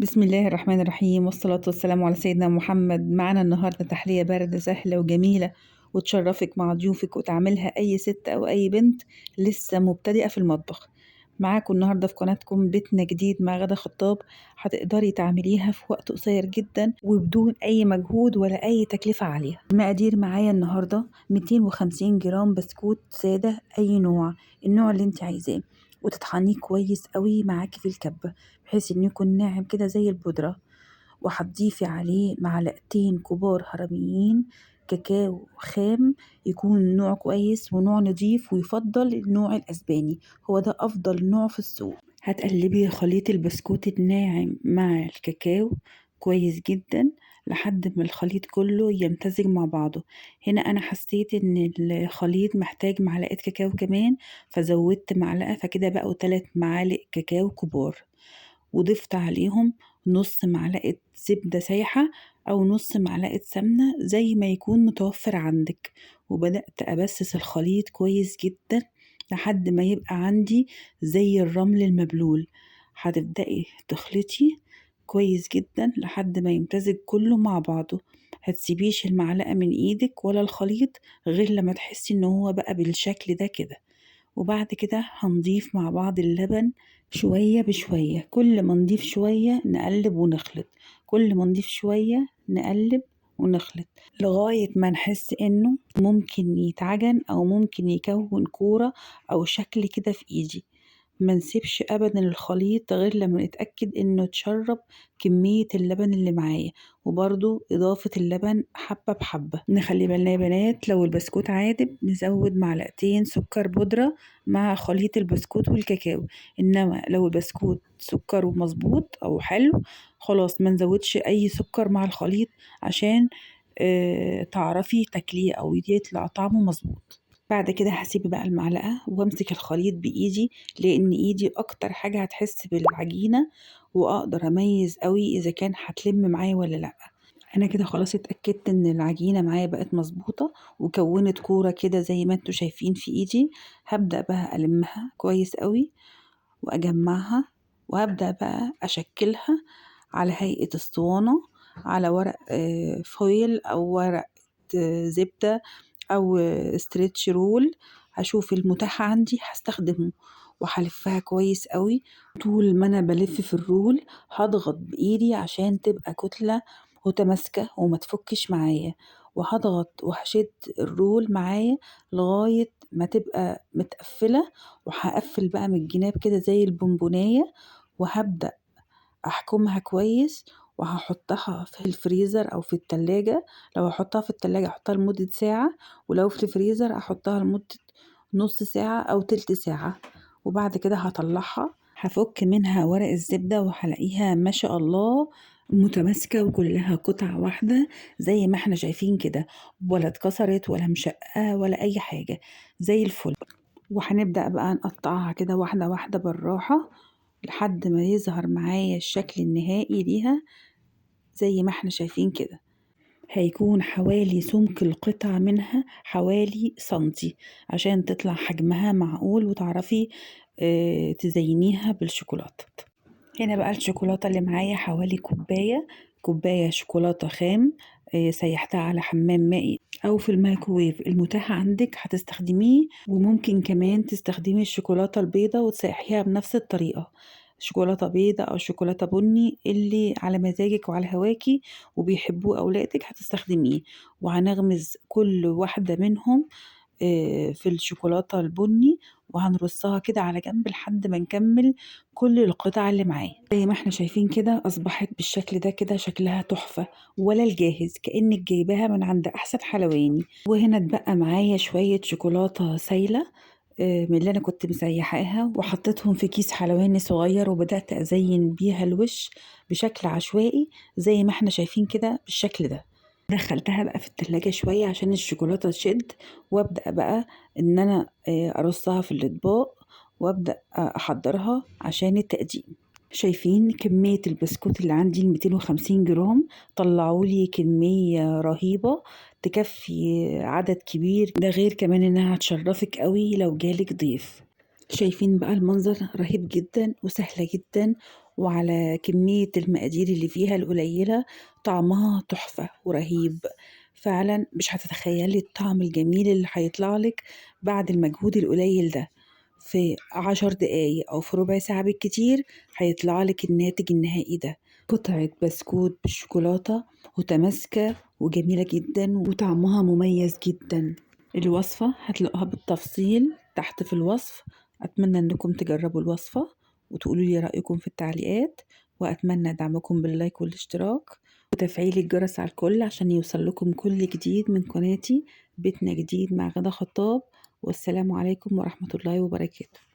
بسم الله الرحمن الرحيم، والصلاة والسلام على سيدنا محمد. معنا النهاردة تحلية باردة سهلة وجميلة وتشرفك مع ضيوفك وتعملها أي ست أو أي بنت لسه مبتدئة في المطبخ. معاكم النهاردة في قناتكم بيتنا جديد مع غدا خطاب. هتقدري تعمليها في وقت قصير جدا وبدون أي مجهود ولا أي تكلفة عالية. المقادير معايا النهاردة 250 جرام بسكوت سادة أي نوع، النوع اللي انت عايزاه، وتطحنيه كويس قوي معاكي في الكبة بحيث انه يكون ناعم كده زي البودرة. وهتضيفي عليه معلقتين كبار هرميين كاكاو خام، يكون نوع كويس ونوع نضيف، ويفضل النوع الأسباني، هو ده أفضل نوع في السوق. هتقلبي خليط البسكوت الناعم مع الكاكاو كويس جدا لحد ما الخليط كله يمتزج مع بعضه. هنا أنا حسيت إن الخليط محتاج معلقة كاكاو كمان، فزودت معلقة، فكده بقوا 3 معالق كاكاو كبار. وضفت عليهم نص معلقة زبدة سايحة أو نص معلقة سمنة زي ما يكون متوفر عندك، وبدأت أبسس الخليط كويس جدا لحد ما يبقى عندي زي الرمل المبلول. هتبدأي تخلطي كويس جدا لحد ما يمتزج كله مع بعضه. هتسيبيش المعلقة من ايدك ولا الخليط غير لما تحسي ان هو بقى بالشكل ده كده. وبعد كده هنضيف مع بعض اللبن شوية بشوية، كل ما نضيف شوية نقلب ونخلط، كل ما نضيف شوية نقلب ونخلط لغاية ما نحس انه ممكن يتعجن او ممكن يكون كورة او شكل كده في ايدي. ما نسيبش ابدا الخليط غير لما نتأكد انه تشرب كمية اللبن اللي معايا، وبرضو اضافة اللبن حبة بحبة. نخلي بالنا يا بنات لو البسكوت عادب نزود معلقتين سكر بودرة مع خليط البسكوت والكاكاو، انما لو البسكوت سكره مظبوط او حلو خلاص ما نزودش اي سكر مع الخليط عشان تعرفي تاكليه او يطلع طعمه مظبوط. بعد كده هسيب بقى المعلقة وامسك الخليط بايدي، لان ايدي اكتر حاجة هتحس بالعجينة واقدر اميز قوي اذا كان هتلم معايا ولا لا. انا كده خلاص اتأكدت ان العجينة معايا بقت مظبوطة وكونت كورة كده زي ما انتوا شايفين في ايدي. هبدأ بقى ألمها كويس قوي واجمعها، وهبدأ بقى اشكلها على هيئة اسطوانة، على ورق فويل او ورق زبدة او ستريتش رول. هشوف المتاح عندي هستخدمه وهلفها كويس قوي. طول ما انا بلف في الرول هضغط بايدي عشان تبقى كتلة متماسكة وما تفكش معايا، وهضغط وهشد الرول معايا لغاية ما تبقى متقفلة. وهقفل بقى من الجناب كده زي البونبوناية، وهبدأ احكمها كويس وهحطها في الفريزر او في التلاجة. لو هحطها في التلاجة احطها لمدة ساعة، ولو في الفريزر احطها لمدة نص ساعة او تلت ساعة. وبعد كده هطلعها هفك منها ورق الزبدة وهلاقيها ما شاء الله متماسكة وكلها قطعة واحدة زي ما احنا شايفين كده، ولا اتكسرت ولا مشقة ولا اي حاجة، زي الفل. وهنبدأ بقى نقطعها كده واحدة واحدة بالراحة لحد ما يظهر معايا الشكل النهائي ليها زي ما احنا شايفين كده. هيكون حوالي سمك القطعة منها حوالي سنتي عشان تطلع حجمها معقول وتعرفي تزينيها بالشوكولاتة. هنا بقى الشوكولاتة اللي معايا حوالي كوباية شوكولاتة خام، سيحتها على حمام مائي أو في الميكروويف المتاح عندك هتستخدميه. وممكن كمان تستخدمي الشوكولاتة البيضة وتسيحيها بنفس الطريقة، شوكولاتة بيضة أو شوكولاتة بني اللي على مزاجك وعلى هواكي وبيحبوه أولادك هتستخدميه. وهنغمز كل واحدة منهم في الشوكولاتة البني، وهنرصها كده على جنب لحد ما نكمل كل القطع اللي معايا. زي ما احنا شايفين كده أصبحت بالشكل ده كده، شكلها تحفة ولا الجاهز كأنك جايباها من عند أحسن حلواني. وهنا اتبقى معايا شوية شوكولاتة سايلة من اللي أنا كنت مسيحاها، وحطيتهم في كيس حلواني صغير وبدأت أزين بيها الوش بشكل عشوائي زي ما احنا شايفين كده بالشكل ده. دخلتها بقى في التلاجة شوية عشان الشوكولاتة تشد، وابدأ بقى ان انا ارصها في الاطباق وابدأ احضرها عشان التقديم. شايفين كمية البسكوت اللي عندي 250 جرام، طلعولي كمية رهيبة تكفي عدد كبير، ده غير كمان انها هتشرفك قوي لو جالك ضيف. شايفين بقى المنظر رهيب جدا وسهلة جدا وعلى كمية المقادير اللي فيها القليلة، طعمها تحفة ورهيب. فعلا مش هتتخيلي الطعم الجميل اللي هيطلعلك بعد المجهود القليل ده. في 10 دقايق أو في ربع ساعة بالكتير هيطلعلك الناتج النهائي ده، قطعة بسكوت بالشوكولاتة متماسكة وجميلة جدا وطعمها مميز جدا. الوصفة هتلاقوها بالتفصيل تحت في الوصف. أتمنى أنكم تجربوا الوصفة وتقولوا لي رأيكم في التعليقات، وأتمنى دعمكم باللايك والاشتراك وتفعيل الجرس على الكل عشان يوصل لكم كل جديد من قناتي بيتنا جديد مع غدا خطاب. والسلام عليكم ورحمة الله وبركاته.